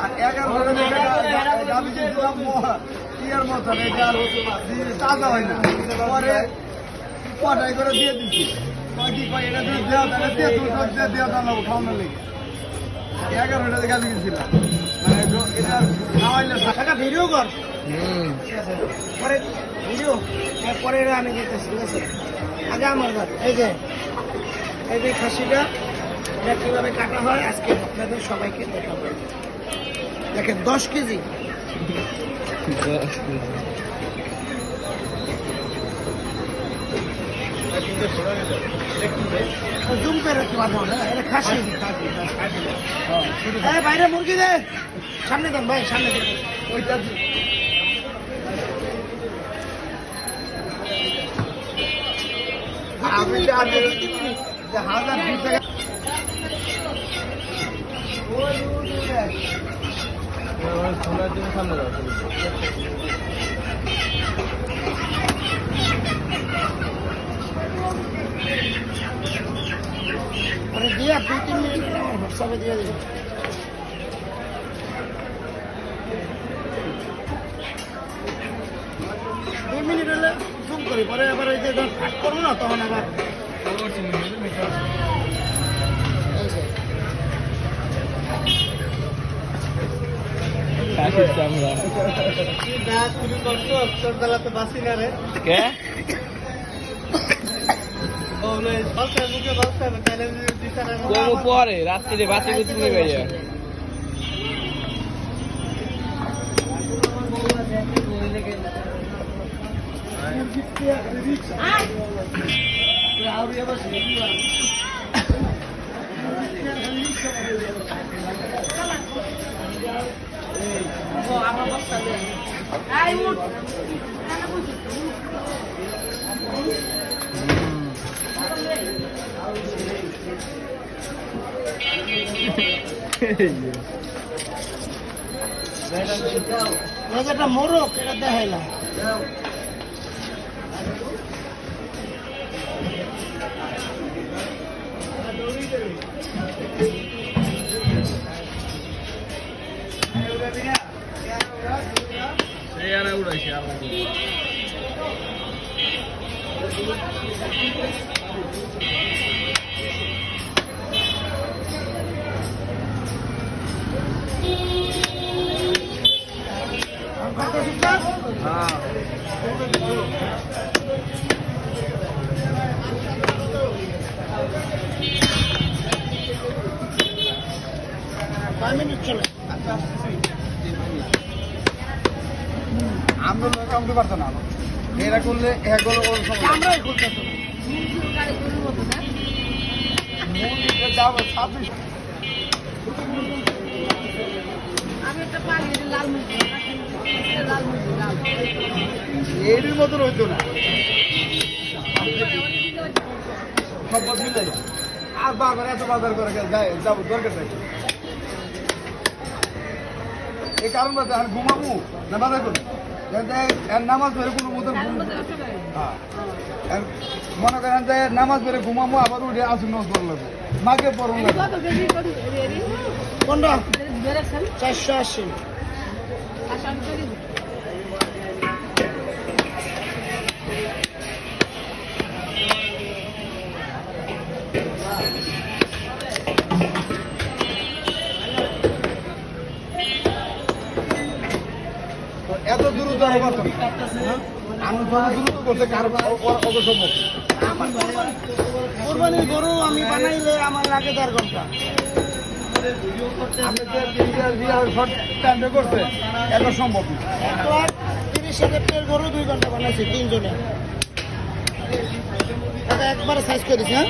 আর 11 গাবি দিলাম ইয়ার মতো এটা আর তাজা হয় না পরে পটাই করে দিয়ে দিচ্ছি কি কয় এটা দিয়ে দেওয়া তাহলে দিয়ে দেওয়া দাঁড়াবো খাওয়ানোর লেগে 11টাতে গাবি দিয়েছিলাম মানে এটা খাওয়াইলে টাকা ভিডিও কর পরে ভিডিও পরে আমি দিতেছি ঠিক আছে আগে আমার ঘর এই যে খাসিটা এটা কীভাবে কাটা হয় আজকে আপনাদের সবাইকে দেখাবো দেখেন 10 কেজি জুম করে রাখতে পারবো না এটা খাসি বাইরে মুরগি দে সামনে দেন ভাই সামনে দেন ওইটা দিয়ে 2-3 মিনিট হোয়াটসঅ্যাপে দিয়ে দিন মিনিট হলে জুম করি পরে আবার এই যে ফাট করবো না তখন আবার পরে রাত্রে বাসে তুমি বেরিয়ে এটা মোরগ এটা দেখাইলাম উড়াইছে 5 মিনিট চলে আমরা কামতে পারতো না এরা করলে আমরাই করতে এর মতন হইতো না সব মিলে আর বাবার এত বাজার করে যাবো দরকার নাই এই কারণ বাদে আর ঘুমাবো না বাজার করি নামাজ ধরে কোনো মতো মনে করেন যে নামাজ ধরে ঘুমাবো আবার উঠে আসুন নজ করে লাগবো মাকে পড়ুন কোনটা 480 এত দ্রুত আমি দ্রুত করতে কারো অত সম্ভব কোরবানির গরু আমি বানাইলে আমার লাগে 1.5 ঘন্টা আমি যে করছে এত সম্ভব না 1,30,000 গরু 2 ঘন্টা বানাইছি 3 জনে একবারে সাইজ করেছি হ্যাঁ